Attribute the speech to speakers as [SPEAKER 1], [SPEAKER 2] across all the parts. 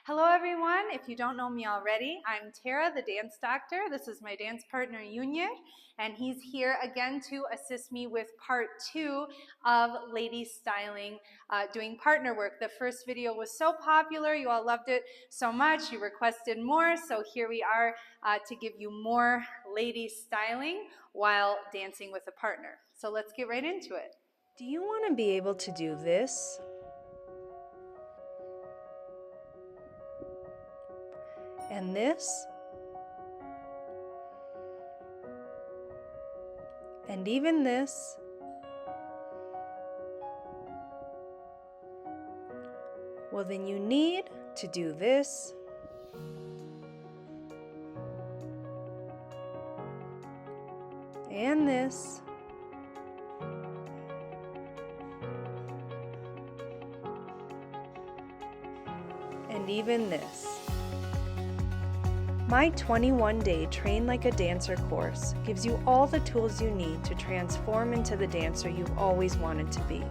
[SPEAKER 1] Hello everyone, if you don't know me already, I'm Tara, the dance doctor. This is my dance partner Union, and he's here again to assist me with part 2 of lady styling, doing partner work. The first video was so popular, you all loved it so much, you requested more, so here we are to give you more lady styling while dancing with a partner. So let's get right into it.
[SPEAKER 2] Do you want to be able to do this? And this? And even this? Well, then you need to do this. And this. And even this. My 21-day Train Like a Dancer course gives you all the tools you need to transform into the dancer you've always wanted to be.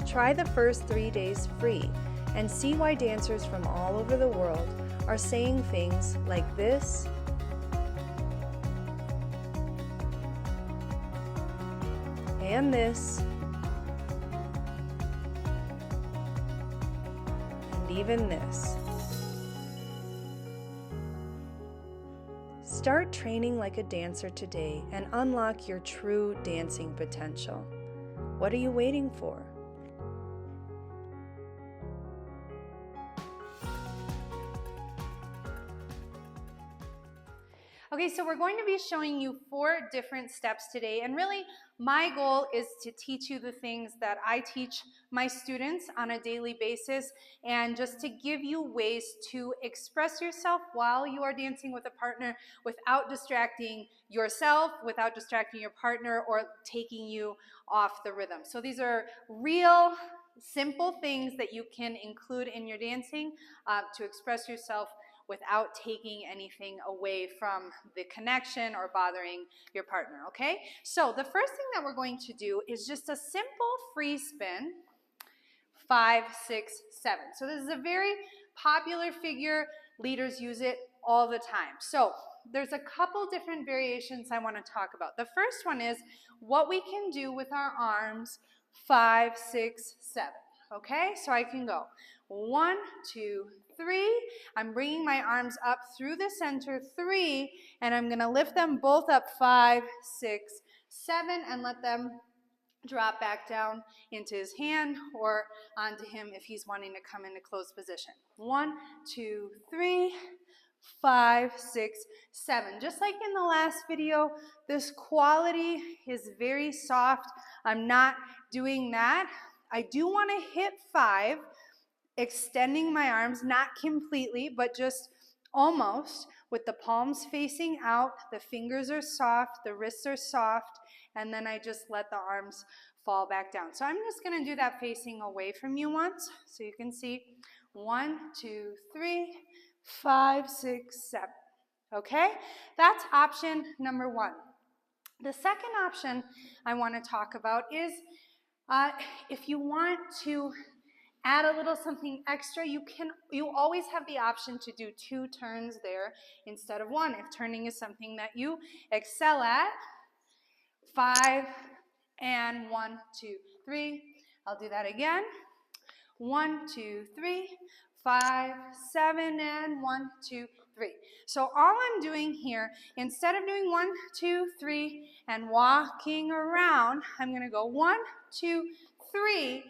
[SPEAKER 2] Try the first 3 days free and see why dancers from all over the world are saying things like this, and this, and even this. Start training like a dancer today and unlock your true dancing potential. What are you waiting for?
[SPEAKER 1] Okay, so we're going to be showing you 4 different steps today, and really my goal is to teach you the things that I teach my students on a daily basis, and just to give you ways to express yourself while you are dancing with a partner without distracting yourself, without distracting your partner, or taking you off the rhythm. So these are real simple things that you can include in your dancing to express yourself without taking anything away from the connection or bothering your partner, okay? So the first thing that we're going to do is just a simple free spin, 5, 6, 7. So this is a very popular figure. Leaders use it all the time. So there's a couple different variations I want to talk about. The first one is what we can do with our arms, 5, 6, 7. Okay, so I can go 1, 2, 3. I'm bringing my arms up through the center, 3, and I'm going to lift them both up, 5, 6, 7, and let them drop back down into his hand or onto him if he's wanting to come into closed position. 1, 2, 3, 5, 6, 7. Just like in the last video, this quality is very soft. I'm not doing that. I do want to hit 5, extending my arms, not completely, but just almost, with the palms facing out, the fingers are soft, the wrists are soft, and then I just let the arms fall back down. So I'm just going to do that facing away from you once, so you can see 1, 2, 3, 5, 6, 7. Okay, that's option number 1. The second option I want to talk about is if you want to add a little something extra, you always have the option to do 2 turns there instead of 1 if turning is something that you excel at. 5 and 1, 2, 3. I'll do that again. 1, 2, 3, 5, 7, and 1, 2, 3. So all I'm doing here, instead of doing 1, 2, 3 and walking around, I'm going to go 1, 2, 3,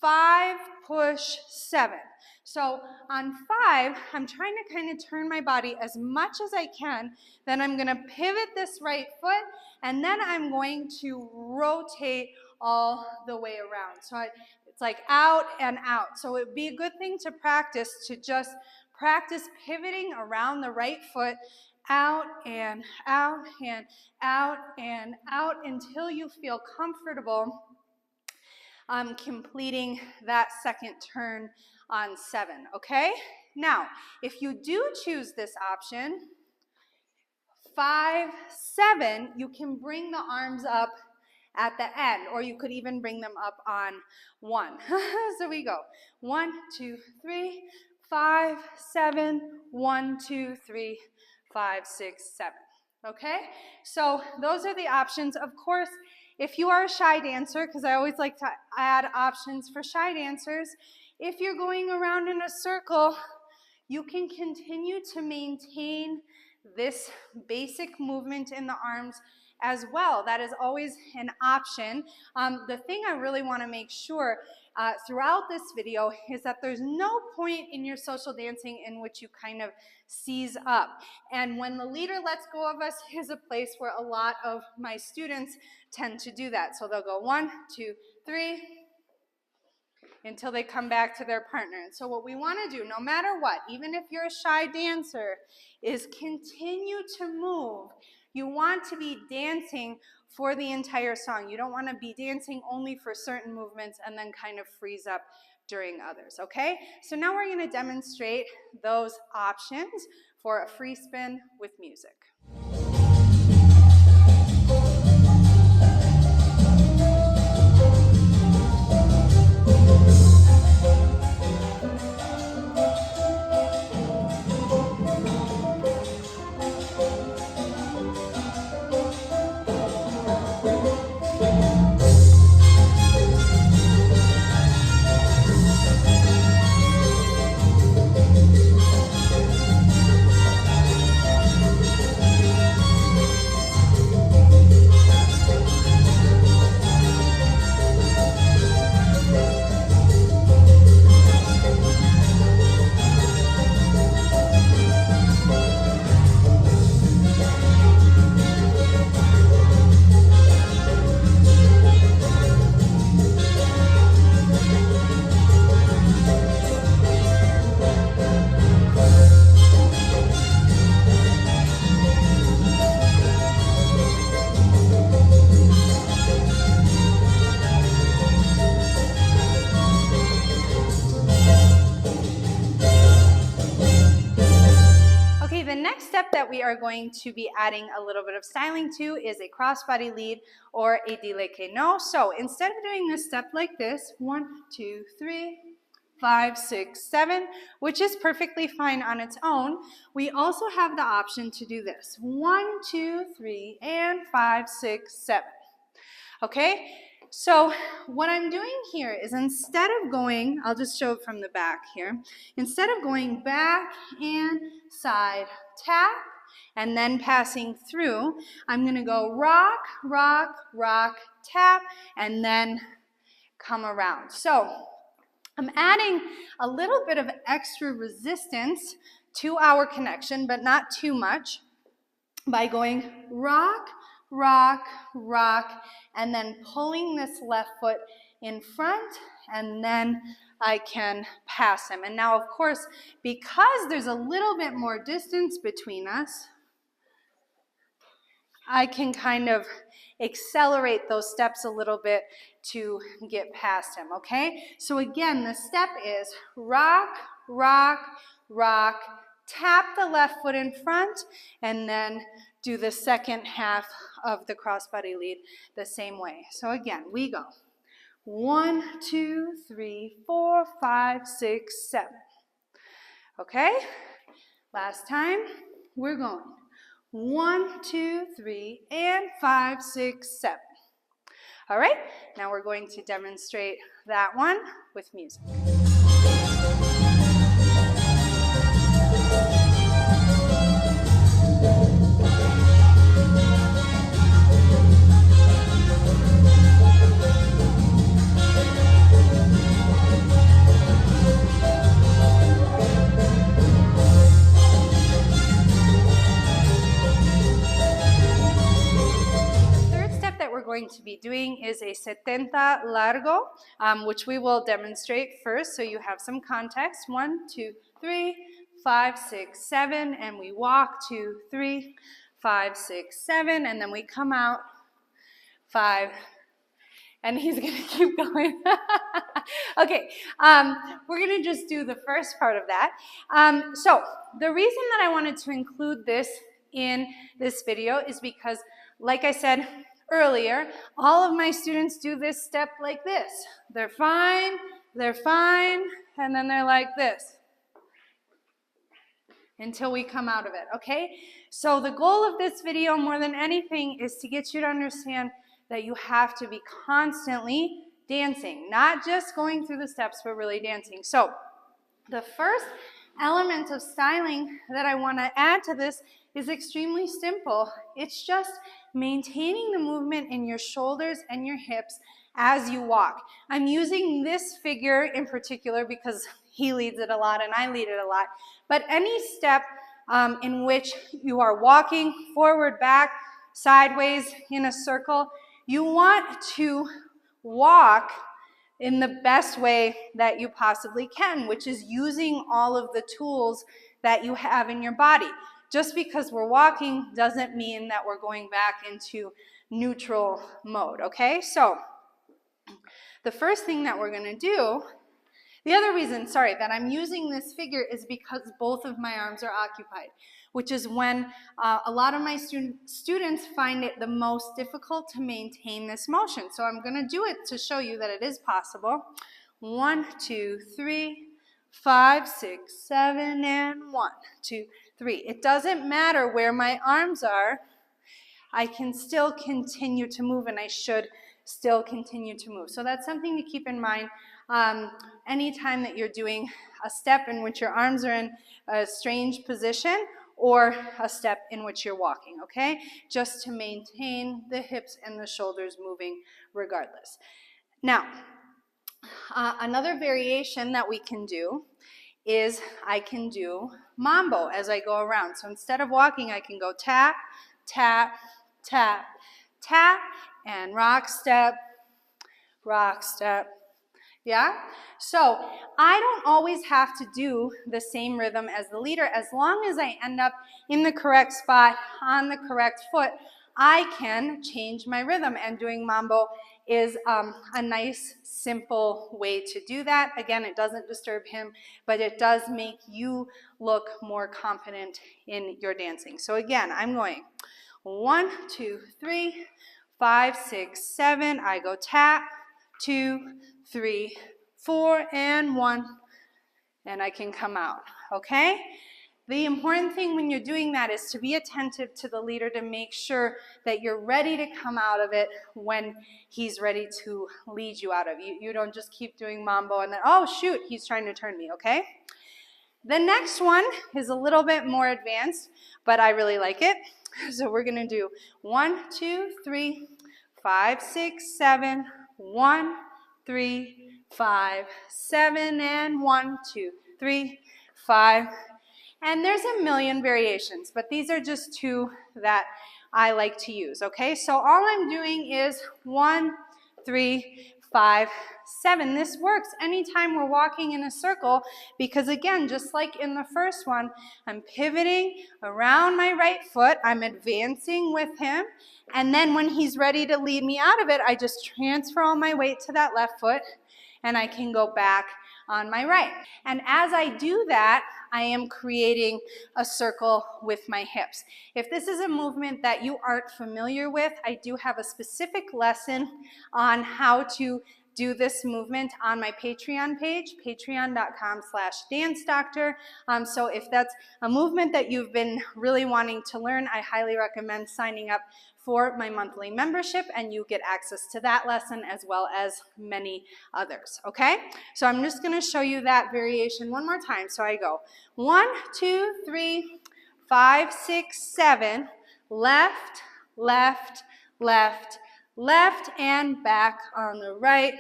[SPEAKER 1] 5, push, 7. So on 5, I'm trying to kind of turn my body as much as I can. Then I'm going to pivot this right foot, and then I'm going to rotate all the way around. So it's like out and out. So it would be a good thing to practice, to just practice pivoting around the right foot, out and out and out and out until you feel comfortable completing that second turn on 7, okay? Now, if you do choose this option, 5, 7, you can bring the arms up at the end, or you could even bring them up on 1. So we go 1, 2, 3, 5, 7, 1, 2, 3, 5, 6, 7. Okay? So those are the options. Of course, if you are a shy dancer, because I always like to add options for shy dancers, if you're going around in a circle, you can continue to maintain this basic movement in the arms as well. That is always an option. The thing I really want to make sure throughout this video is that there's no point in your social dancing in which you kind of seize up. And when the leader lets go of us is a place where a lot of my students tend to do that. So they'll go 1, 2, 3, until they come back to their partner. And so what we want to do, no matter what, even if you're a shy dancer, is continue to move. You want to be dancing for the entire song. You don't want to be dancing only for certain movements and then kind of freeze up during others, okay? So now we're going to demonstrate those options for a free spin with music. The next step that we are going to be adding a little bit of styling to is a crossbody lead or a délégué no. So instead of doing this step like this, 1, 2, 3, 5, 6, 7, which is perfectly fine on its own, we also have the option to do this. 1, 2, 3, and 5, 6, 7. Okay? So what I'm doing here is instead of going, I'll just show it from the back here, instead of going back and side tap and then passing through, I'm going to go rock, rock, rock, tap, and then come around. So I'm adding a little bit of extra resistance to our connection, but not too much, by going rock, rock, rock, and then pulling this left foot in front, and then I can pass him. And now, of course, because there's a little bit more distance between us, I can kind of accelerate those steps a little bit to get past him, okay? So again, the step is rock, rock, rock, tap the left foot in front, and then do the second half of the crossbody lead the same way. So again, we go 1, 2, 3, 4, 5, 6, 7. Okay? Last time, we're going 1, 2, 3, and 5, 6, 7. All right, now we're going to demonstrate that one with music. Going to be doing is a 70 largo, which we will demonstrate first so you have some context. 1, 2, 3, 5, 6, 7, and we walk 2, 3, 5, 6, 7, and then we come out 5, and he's going to keep going. Okay, we're going to just do the first part of that. So the reason that I wanted to include this in this video is because, like I said earlier, all of my students do this step like this. They're fine, and then they're like this. until we come out of it, okay? So the goal of this video more than anything is to get you to understand that you have to be constantly dancing, not just going through the steps, but really dancing. So the first element of styling that I want to add to this is extremely simple. It's just maintaining the movement in your shoulders and your hips as you walk. I'm using this figure in particular because he leads it a lot and I lead it a lot. But any step in which you are walking forward, back, sideways, in a circle, you want to walk in the best way that you possibly can, which is using all of the tools that you have in your body. Just because we're walking doesn't mean that we're going back into neutral mode, okay? So the first thing that we're going to do, the other reason, that I'm using this figure is because both of my arms are occupied, which is when a lot of my students find it the most difficult to maintain this motion. So I'm going to do it to show you that it is possible. 1, 2, 3, 5, 6, 7, and 1, 2, 3. It doesn't matter where my arms are. I can still continue to move, and I should still continue to move. So that's something to keep in mind anytime that you're doing a step in which your arms are in a strange position or a step in which you're walking, okay? Just to maintain the hips and the shoulders moving regardless. Now, another variation that we can do is I can do mambo as I go around. So instead of walking, I can go tap, tap, tap, tap, and rock, step, yeah? So I don't always have to do the same rhythm as the leader. As long as I end up in the correct spot, on the correct foot, I can change my rhythm, and doing mambo is a nice, simple way to do that. Again, it doesn't disturb him, but it does make you look more confident in your dancing. So again, I'm going 1, 2, 3, 5, 6, 7. I go tap, 2, 3, 4, and 1, and I can come out, okay? The important thing when you're doing that is to be attentive to the leader to make sure that you're ready to come out of it when he's ready to lead you out of it. You don't just keep doing mambo and then, oh shoot, he's trying to turn me, okay? The next one is a little bit more advanced, but I really like it. So we're gonna do 1, 2, 3, 5, 6, 7, 1, 3, 5, 7, and 1, 2, 3, 5. And there's a million variations, but these are just two that I like to use, okay? So all I'm doing is 1, 3, 5, 7. This works anytime we're walking in a circle because, again, just like in the first one, I'm pivoting around my right foot, I'm advancing with him, and then when he's ready to lead me out of it, I just transfer all my weight to that left foot, and I can go back on my right. And as I do that, I am creating a circle with my hips. If this is a movement that you aren't familiar with, I do have a specific lesson on how to do this movement on my Patreon page, patreon.com/dancedoctor. So if that's a movement that you've been really wanting to learn, I highly recommend signing up for my monthly membership, and you get access to that lesson as well as many others, okay? So I'm just gonna show you that variation one more time. So I go 1, 2, 3, 5, 6, 7, left, left, left, left, and back on the right,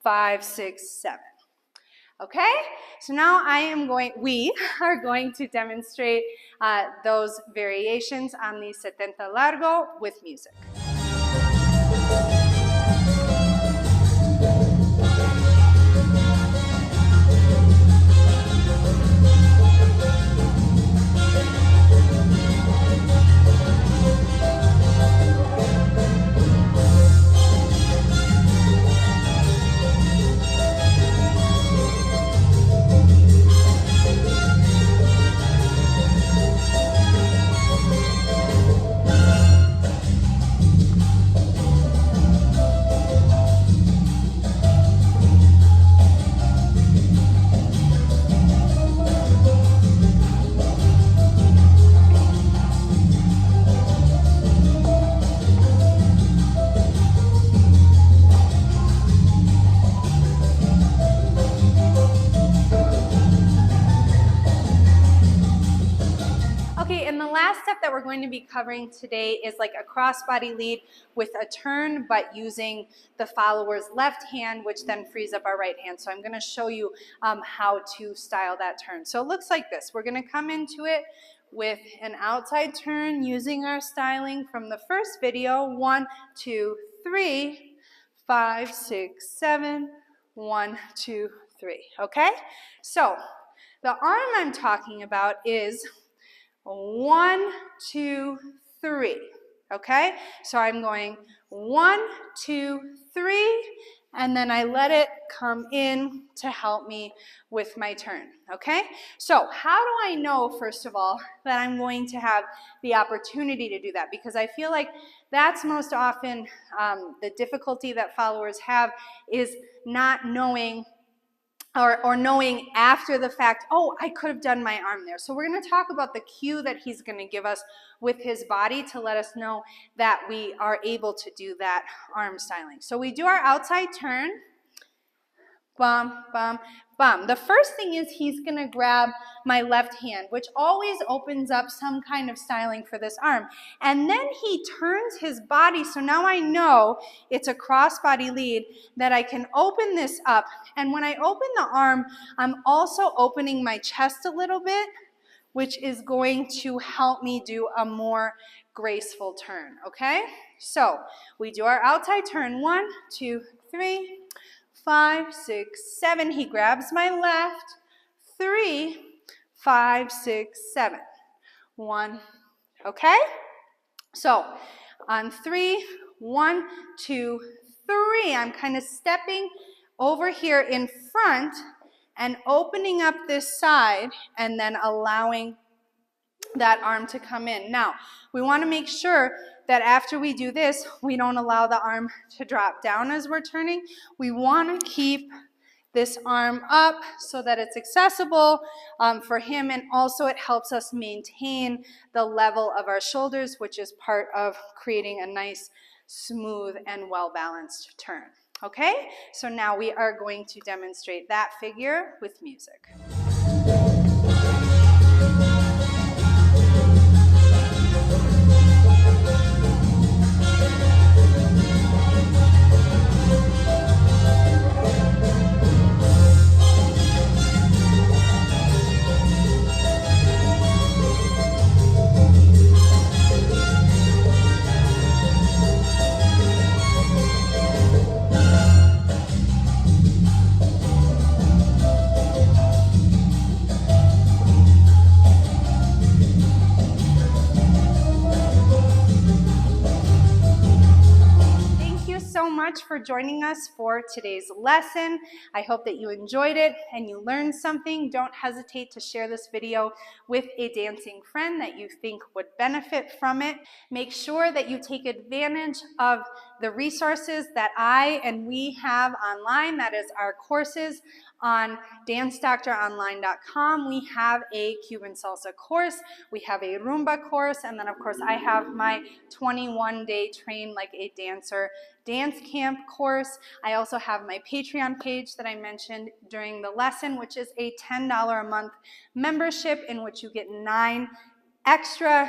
[SPEAKER 1] 5, 6, 7. Okay, so now we are going to demonstrate those variations on the 70 Largo with music. last step that we're going to be covering today is like a crossbody lead with a turn, but using the follower's left hand, which then frees up our right hand. So I'm going to show you how to style that turn. So it looks like this. We're going to come into it with an outside turn using our styling from the first video. 1, 2, 3, 5, 6, 7, 1, 2, 3. Okay? So the arm I'm talking about is 1, 2, 3. Okay? So I'm going 1, 2, 3, and then I let it come in to help me with my turn. Okay? So how do I know, first of all, that I'm going to have the opportunity to do that? Because I feel like that's most often the difficulty that followers have, is not knowing or knowing after the fact, oh, I could have done my arm there. So we're going to talk about the cue that he's going to give us with his body to let us know that we are able to do that arm styling. So we do our outside turn. Bum, bum, bum. The first thing is he's going to grab my left hand, which always opens up some kind of styling for this arm. And then he turns his body, so now I know it's a crossbody lead, that I can open this up. And when I open the arm, I'm also opening my chest a little bit, which is going to help me do a more graceful turn, okay? So we do our outside turn. 1, 2, 3, 5, 6, 7. He grabs my left. 3, 5, 6, 7. 1. Okay? So on 3, 1, 2, 3. I'm kind of stepping over here in front and opening up this side and then allowing that arm to come in. Now, we want to make sure that after we do this, we don't allow the arm to drop down as we're turning. We want to keep this arm up so that it's accessible for him, and also it helps us maintain the level of our shoulders, which is part of creating a nice, smooth, and well-balanced turn. Okay? So now we are going to demonstrate that figure with music. For joining us for today's lesson. I hope that you enjoyed it and you learned something. Don't hesitate to share this video with a dancing friend that you think would benefit from it. Make sure that you take advantage of the resources that I and we have online. That is our courses on dancedoctoronline.com. We have a Cuban salsa course, we have a Rumba course, and then of course I have my 21-day Train Like a Dancer dance camp course. I also have my Patreon page that I mentioned during the lesson, which is a $10 a month membership in which you get 9 extra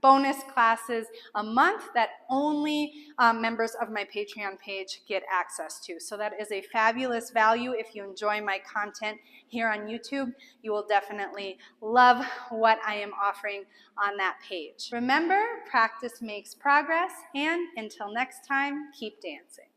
[SPEAKER 1] bonus classes a month that only members of my Patreon page get access to. So that is a fabulous value. If you enjoy my content here on YouTube, you will definitely love what I am offering on that page. Remember, practice makes progress, and until next time, keep dancing.